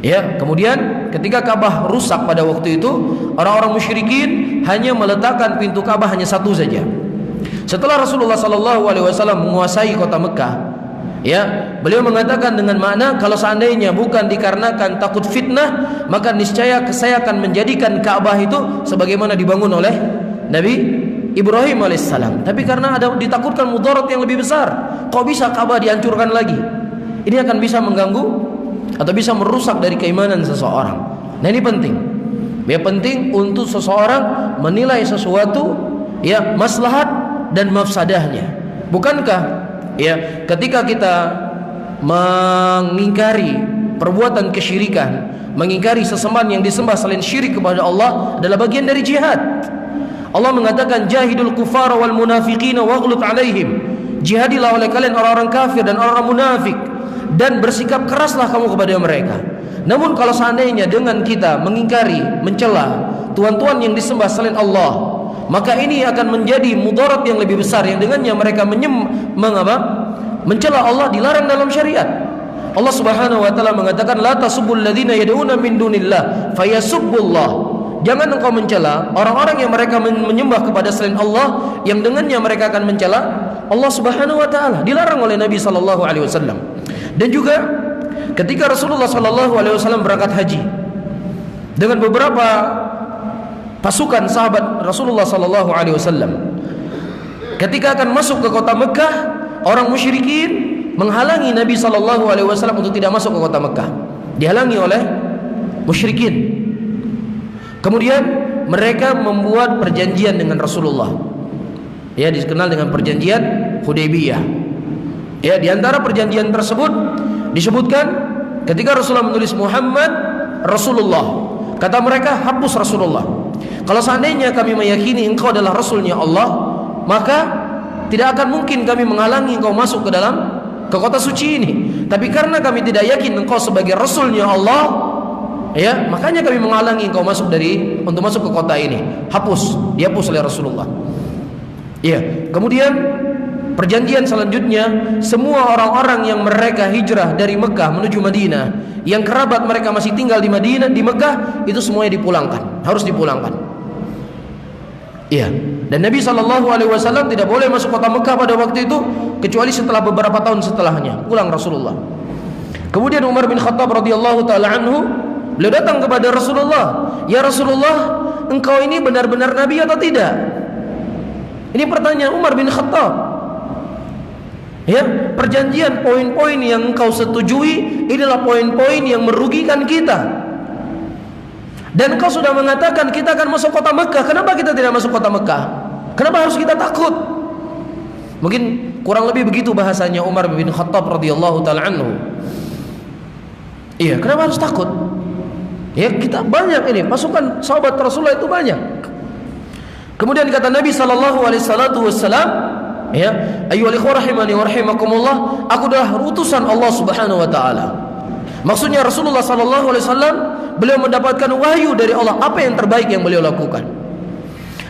Ya, kemudian ketika Ka'bah rusak pada waktu itu, orang-orang musyrikin hanya meletakkan pintu Ka'bah hanya 1 saja. Setelah Rasulullah sallallahu alaihi wasallam menguasai kota Mekah, ya, beliau mengatakan dengan makna kalau seandainya bukan dikarenakan takut fitnah, maka niscaya saya akan menjadikan Ka'bah itu sebagaimana dibangun oleh Nabi Ibrahim alaihissalam. Tapi karena ada ditakutkan mudarat yang lebih besar, kok bisa Ka'bah dihancurkan lagi? Ini akan bisa mengganggu atau bisa merusak dari keimanan seseorang. Nah, ini penting. Ya, penting untuk seseorang menilai sesuatu, ya, maslahat dan mafsadahnya. Bukankah ya ketika kita mengingkari perbuatan kesyirikan, mengingkari sesembahan yang disembah selain syirik kepada Allah adalah bagian dari jihad. Allah mengatakan jahidul kufara wal munafiqina waghlub alaihim. Jihadilah oleh kalian orang-orang kafir dan orang-orang munafik, dan bersikap keraslah kamu kepada mereka. Namun kalau seandainya dengan kita mengingkari, mencela tuhan-tuhan yang disembah selain Allah, maka ini akan menjadi mudarat yang lebih besar, yang dengannya mereka mencela Allah dilarang dalam syariat. Allah Subhanahu wa taala mengatakan la tasubbul ladzina yad'una min dunillah fayasubbullah. Jangan engkau mencela orang-orang yang mereka menyembah kepada selain Allah, yang dengannya mereka akan mencela Allah Subhanahu wa taala. Dilarang oleh Nabi sallallahu alaihi wasallam. Dan juga ketika Rasulullah sallallahu alaihi wasallam berangkat haji dengan beberapa pasukan sahabat Rasulullah sallallahu alaihi wasallam, ketika akan masuk ke kota Mekah, orang musyrikin menghalangi Nabi sallallahu alaihi wasallam untuk tidak masuk ke kota Mekah. Dihalangi oleh musyrikin. Kemudian mereka membuat perjanjian dengan Rasulullah. Ya, dikenal dengan perjanjian Hudaybiyah. Ya, di antara perjanjian tersebut disebutkan ketika Rasulullah menulis Muhammad Rasulullah, kata mereka, hapus Rasulullah. Kalau seandainya kami meyakini engkau adalah Rasulnya Allah, maka tidak akan mungkin kami menghalangi engkau masuk ke kota suci ini. Tapi karena kami tidak yakin engkau sebagai Rasulnya Allah, ya, makanya kami menghalangi engkau untuk masuk ke kota ini. Dihapus oleh Rasulullah. Ya, kemudian perjanjian selanjutnya, semua orang-orang yang mereka hijrah dari Mekah menuju Madinah, yang kerabat mereka masih tinggal di Madinah, di Mekah, itu semuanya dipulangkan, harus dipulangkan. Iya. Dan Nabi SAW tidak boleh masuk kota Mekah pada waktu itu kecuali setelah beberapa tahun setelahnya pulang Rasulullah. Kemudian Umar bin Khattab radhiyallahu taala anhu, beliau datang kepada Rasulullah, "Ya Rasulullah, engkau ini benar-benar nabi atau tidak?" Ini pertanyaan Umar bin Khattab. Ya, perjanjian poin-poin yang engkau setujui inilah poin-poin yang merugikan kita. Dan engkau sudah mengatakan kita akan masuk kota Mekah. Kenapa kita tidak masuk kota Mekah? Kenapa harus kita takut? Mungkin kurang lebih begitu bahasanya Umar bin Khattab radhiyallahu taala anhu. Iya, kenapa harus takut? Ya, kita banyak ini pasukan sahabat Rasulullah itu banyak. Kemudian kata Nabi sallallahu alaihi wasallam, ya, ayyuhal ikhwah rahimani wa rahimakumullah, aku adalah utusan Allah Subhanahu wa taala. Maksudnya Rasulullah sallallahu alaihi wasallam beliau mendapatkan wahyu dari Allah apa yang terbaik yang beliau lakukan.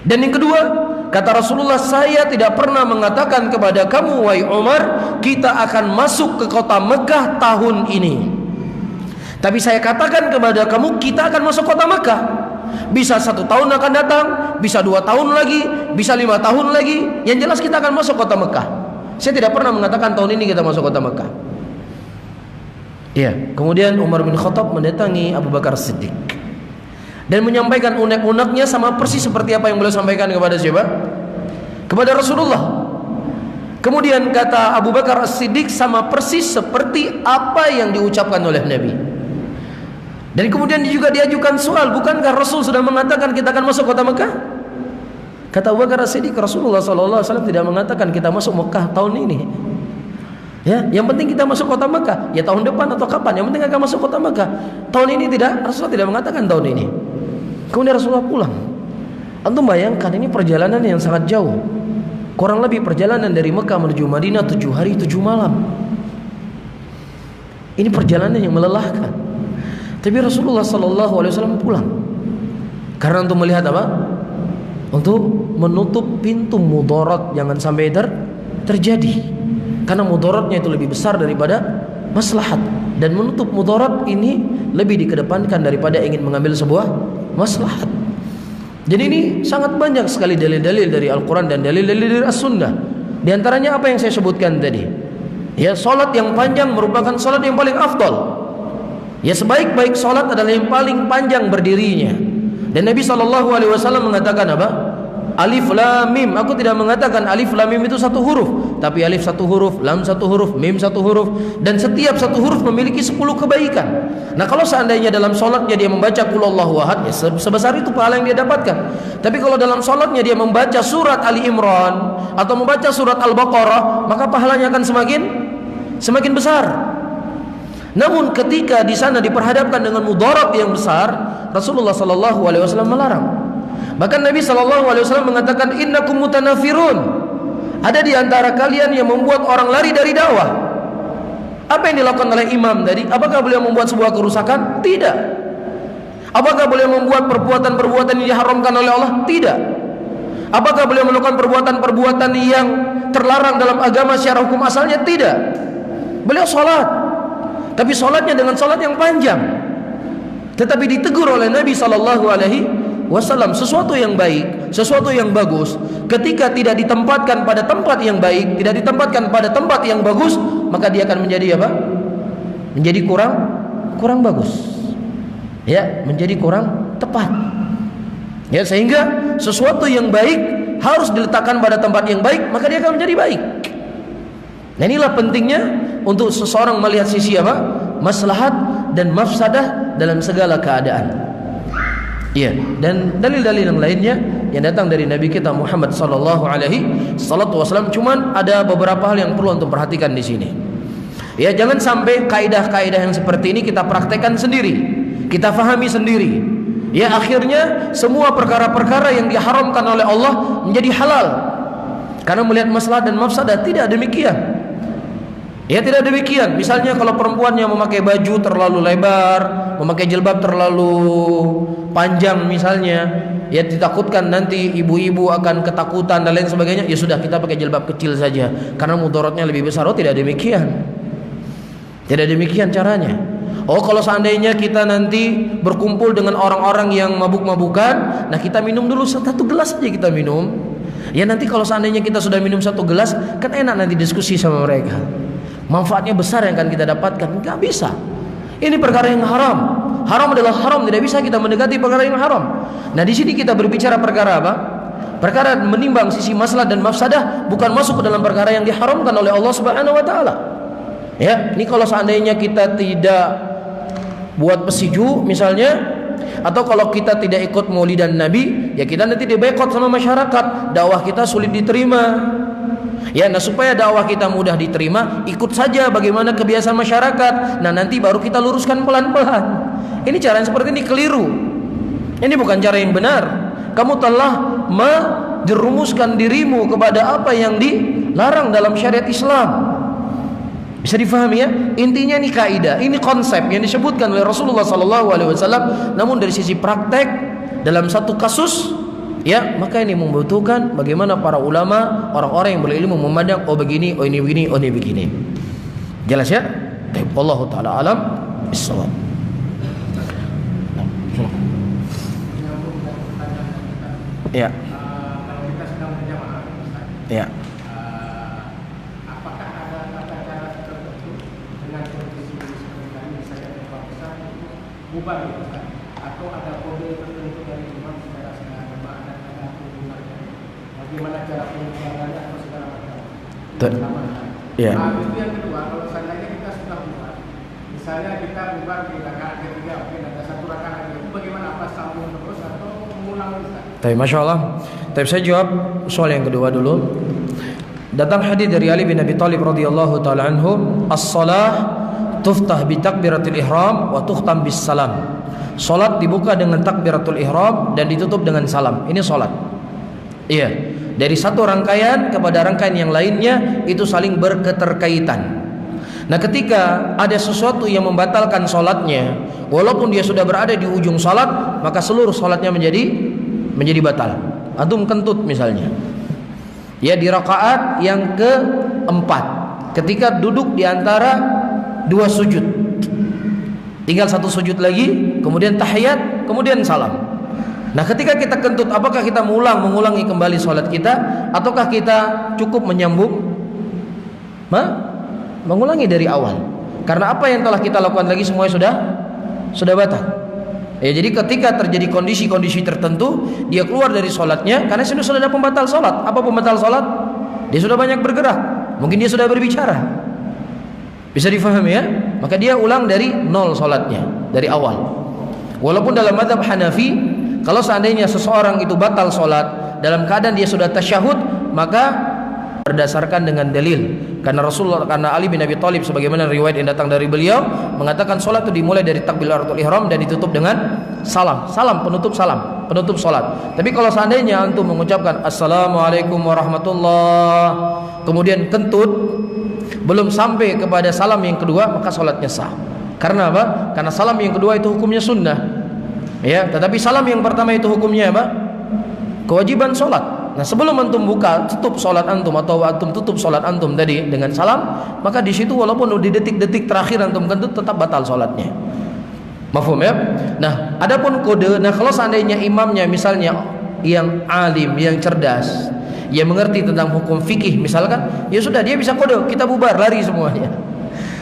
Dan yang kedua, kata Rasulullah, saya tidak pernah mengatakan kepada kamu wahai Umar, kita akan masuk ke kota Mekah tahun ini. Tapi saya katakan kepada kamu, kita akan masuk kota Mekah. Bisa 1 tahun akan datang, bisa 2 tahun lagi, bisa 5 tahun lagi. Yang jelas kita akan masuk kota Mekah. Saya tidak pernah mengatakan tahun ini kita masuk kota Mekah. Ya, kemudian Umar bin Khattab mendatangi Abu Bakar Siddiq dan menyampaikan unek-uneknya sama persis seperti apa yang beliau sampaikan kepada siapa? Kepada Rasulullah. Kemudian kata Abu Bakar Siddiq sama persis seperti apa yang diucapkan oleh Nabi. Dan kemudian juga diajukan soal, bukankah Rasul sudah mengatakan kita akan masuk kota Mekah? Kata Abu Bakar Siddiq, Rasulullah SAW tidak mengatakan kita masuk Mekah tahun ini. Ya, yang penting kita masuk kota Mekah. Ya tahun depan atau kapan, yang penting akan masuk kota Mekah. Tahun ini tidak, Rasulullah tidak mengatakan tahun ini. Kemudian Rasulullah pulang. Antum bayangkan ini perjalanan yang sangat jauh. Kurang lebih perjalanan dari Mekah menuju Madinah 7 hari 7 malam. Ini perjalanan yang melelahkan. Tapi Rasulullah SAW pulang. Karena untuk melihat apa? Untuk menutup pintu mudarat, jangan sampai terjadi. Karena mudaratnya itu lebih besar daripada maslahat. Dan menutup mudarat ini lebih dikedepankan daripada ingin mengambil sebuah maslahat. Jadi ini sangat banyak sekali dalil-dalil dari Al-Quran dan dalil-dalil dari As-Sunnah. Di antaranya apa yang saya sebutkan tadi. Ya, salat yang panjang merupakan salat yang paling afdal. Ya, sebaik-baik salat adalah yang paling panjang berdirinya. Dan Nabi SAW mengatakan apa? Alif lam mim. Aku tidak mengatakan alif lam mim itu 1 huruf, tapi alif 1 huruf, lam 1 huruf, mim 1 huruf, dan setiap 1 huruf memiliki 10 kebaikan. Nah, kalau seandainya dalam sholatnya dia membaca qul huwallahu ahad, ya sebesar itu pahala yang dia dapatkan. Tapi kalau dalam sholatnya dia membaca surat Ali Imran atau membaca surat Al-Baqarah, maka pahalanya akan semakin besar. Namun ketika di sana diperhadapkan dengan mudarat yang besar, Rasulullah SAW melarang. Bahkan Nabi SAW mengatakan innakum mutanafirun. Ada di antara kalian yang membuat orang lari dari dakwah. Apa yang dilakukan oleh imam tadi? Apakah beliau membuat sebuah kerusakan? Tidak. Apakah beliau membuat perbuatan-perbuatan yang diharamkan oleh Allah? Tidak. Apakah beliau melakukan perbuatan-perbuatan yang terlarang dalam agama secara hukum asalnya? Tidak. Beliau sholat. tapi sholatnya dengan sholat yang panjang. Tetapi ditegur oleh Nabi SAW, sesuatu yang baik, sesuatu yang bagus, ketika tidak ditempatkan pada tempat yang baik, tidak ditempatkan pada tempat yang bagus, maka dia akan menjadi apa? Menjadi kurang bagus. Ya, menjadi kurang tepat. Ya, sehingga sesuatu yang baik harus diletakkan pada tempat yang baik, maka dia akan menjadi baik. Nah, inilah pentingnya untuk seseorang melihat sisi apa? Maslahat dan mafsadah dalam segala keadaan. Iya, dan dalil-dalil yang lainnya yang datang dari Nabi kita Muhammad sallallahu alaihi wasallam, cuman ada beberapa hal yang perlu untuk perhatikan di sini. Ya, jangan sampai kaidah-kaidah yang seperti ini kita praktekkan sendiri, kita fahami sendiri. Ya, akhirnya semua perkara-perkara yang diharamkan oleh Allah menjadi halal karena melihat maslahat dan mafsadah. Tidak demikian. Ya, tidak demikian. Misalnya kalau perempuan yang memakai baju terlalu lebar, memakai jilbab terlalu panjang misalnya, ya ditakutkan nanti ibu-ibu akan ketakutan dan lain sebagainya, ya sudah kita pakai jilbab kecil saja karena mudaratnya lebih besar. Oh, tidak demikian. Tidak demikian caranya. Oh, kalau seandainya kita nanti berkumpul dengan orang-orang yang mabuk-mabukan, nah kita minum dulu satu gelas saja kita minum. Ya, nanti kalau seandainya kita sudah minum satu gelas, kan enak nanti diskusi sama mereka. Manfaatnya besar yang akan kita dapatkan. Enggak bisa. Ini perkara yang haram. Haram adalah haram, tidak bisa kita mendekati perkara yang haram. Nah, di sini kita berbicara perkara apa? Perkara menimbang sisi maslahat dan mafsadah, bukan masuk ke dalam perkara yang diharamkan oleh Allah Subhanahu wa taala. Ya, ini kalau seandainya kita tidak buat pesiju misalnya, atau kalau kita tidak ikut maulidan Nabi, ya kita nanti diboikot sama masyarakat, dakwah kita sulit diterima. Ya, nah supaya dakwah kita mudah diterima, ikut saja bagaimana kebiasaan masyarakat. Nah, nanti baru kita luruskan pelan-pelan. Ini cara yang seperti ini keliru. Ini bukan cara yang benar. Kamu telah menjerumuskan dirimu kepada apa yang dilarang dalam syariat Islam. Bisa difahami ya? Intinya ini kaidah, ini konsep yang disebutkan oleh Rasulullah SAW. Namun dari sisi praktek dalam satu kasus, ya, maka ini membutuhkan bagaimana para ulama, orang-orang yang berilmu memandang, oh begini, oh ini begini, oh ini begini. Jelas ya? Wallahu taala alam bissawab. Ya.
Kalau kita sedang berjamaah,
Ya.
apakah ada tata cara tertentu dengan kondisi seperti tadi, misalnya tempat besar bubar gitu kan? Atau ada kode tertentu dari imam secara sengaja dan ada hubungannya? Bagaimana cara penyebarannya atau segala macam?
Ya.
Itu yang kedua, kalau seandainya kita sudah bubar, misalnya kita bubar di rakaat ketiga, mungkin ada satu rakaat lagi, itu bagaimana, apa sambung terus atau mengulang Ustaz?
Tapi Masya Allah. Tapi saya jawab soal yang kedua dulu. Datang hadis dari Ali bin Abi Thalib radhiyallahu taala anhu, as-shalah tuftah bi takbiratul ihram wa tukhtam bis salam. Salat dibuka dengan takbiratul ihram dan ditutup dengan salam. Ini salat. Iya, dari satu rangkaian kepada rangkaian yang lainnya itu saling berketerkaitan. Nah, ketika ada sesuatu yang membatalkan salatnya, walaupun dia sudah berada di ujung salat, maka seluruh salatnya menjadi batal. Antum kentut misalnya, ya di rakaat yang keempat, ketika duduk di antara dua sujud, tinggal satu sujud lagi, kemudian tahiyat, kemudian salam. Nah, ketika kita kentut, apakah kita mengulangi kembali salat kita, ataukah kita cukup menyambung? Mengulangi dari awal. Karena apa yang telah kita lakukan lagi semuanya sudah batal. Ya, jadi ketika terjadi kondisi-kondisi tertentu, dia keluar dari sholatnya karena sudah ada pembatal sholat. Apa pembatal sholat? Dia sudah banyak bergerak, mungkin dia sudah berbicara. Bisa difahami ya? Maka dia ulang dari nol sholatnya, dari awal. Walaupun dalam mazhab Hanafi, kalau seandainya seseorang itu batal sholat dalam keadaan dia sudah tasyahud, maka berdasarkan dengan dalil. Karena Ali bin Abi Thalib sebagaimana riwayat yang datang dari beliau mengatakan salat itu dimulai dari takbiratul ihram dan ditutup dengan salam. Penutup salat. Tapi kalau seandainya antum mengucapkan assalamualaikum warahmatullah, kemudian kentut belum sampai kepada salam yang kedua, maka salatnya sah. Karena apa? Karena salam yang kedua itu hukumnya sunnah. Ya, tetapi salam yang pertama itu hukumnya apa? Kewajiban salat. Nah, sebelum antum buka tutup salat antum atau antum tutup salat antum tadi dengan salam, maka di situ walaupun di detik-detik terakhir antum kentut tetap batal salatnya. Mafhum ya? Nah, adapun kode, nah kalau seandainya imamnya misalnya yang alim, yang cerdas, yang mengerti tentang hukum fikih misalkan, ya sudah dia bisa kode, kita bubar, lari semuanya.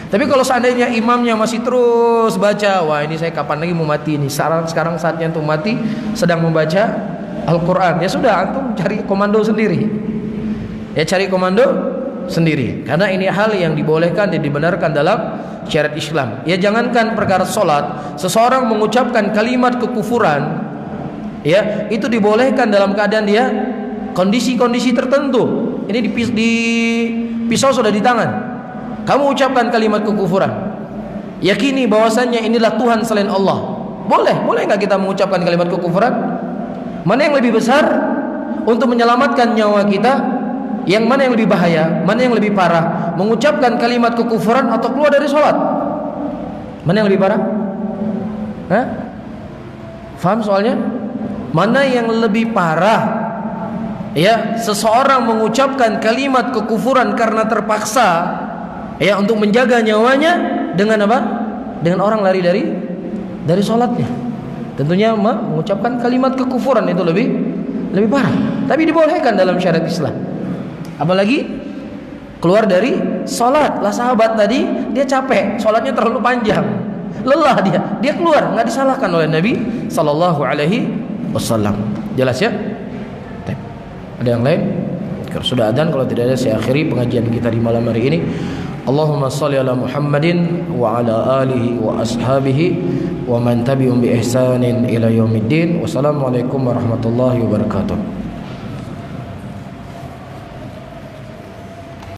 Tapi kalau seandainya imamnya masih terus baca, wah ini saya kapan lagi mau mati ini, sekarang saatnya untuk mati, sedang membaca Al-Quran, ya sudah antum cari komando sendiri. Ya cari komando sendiri, karena ini hal yang dibolehkan dan dibenarkan dalam syariat Islam. Ya jangankan perkara sholat, seseorang mengucapkan kalimat kekufuran, ya itu dibolehkan dalam keadaan dia kondisi-kondisi tertentu. Ini di pisau sudah di tangan, kamu ucapkan kalimat kekufuran, yakini bahwasannya inilah Tuhan selain Allah. Boleh nggak kita mengucapkan kalimat kekufuran? Mana yang lebih besar untuk menyelamatkan nyawa kita? Yang mana yang lebih bahaya? Mana yang lebih parah? Mengucapkan kalimat kekufuran atau keluar dari sholat? Mana yang lebih parah? Hah? Faham soalnya? Mana yang lebih parah? Ya, seseorang mengucapkan kalimat kekufuran karena terpaksa, ya, untuk menjaga nyawanya, dengan apa? Dengan orang lari dari sholatnya. Tentunya mengucapkan kalimat kekufuran itu lebih parah. Tapi dibolehkan dalam syariat Islam. Apalagi keluar dari sholat. Lah sahabat tadi dia capek, sholatnya terlalu panjang, lelah dia keluar, nggak disalahkan oleh Nabi Sallallahu Alaihi Wasallam. Jelas ya? Ada yang lain? Kalau sudah adzan, kalau tidak ada saya akhiri pengajian kita di malam hari ini. Allahumma salli ala Muhammadin wa ala alihi wa ashabihi wa man tabi'um bi ihsanin ila yaumiddin. Wassalamualaikum warahmatullahi wabarakatuh.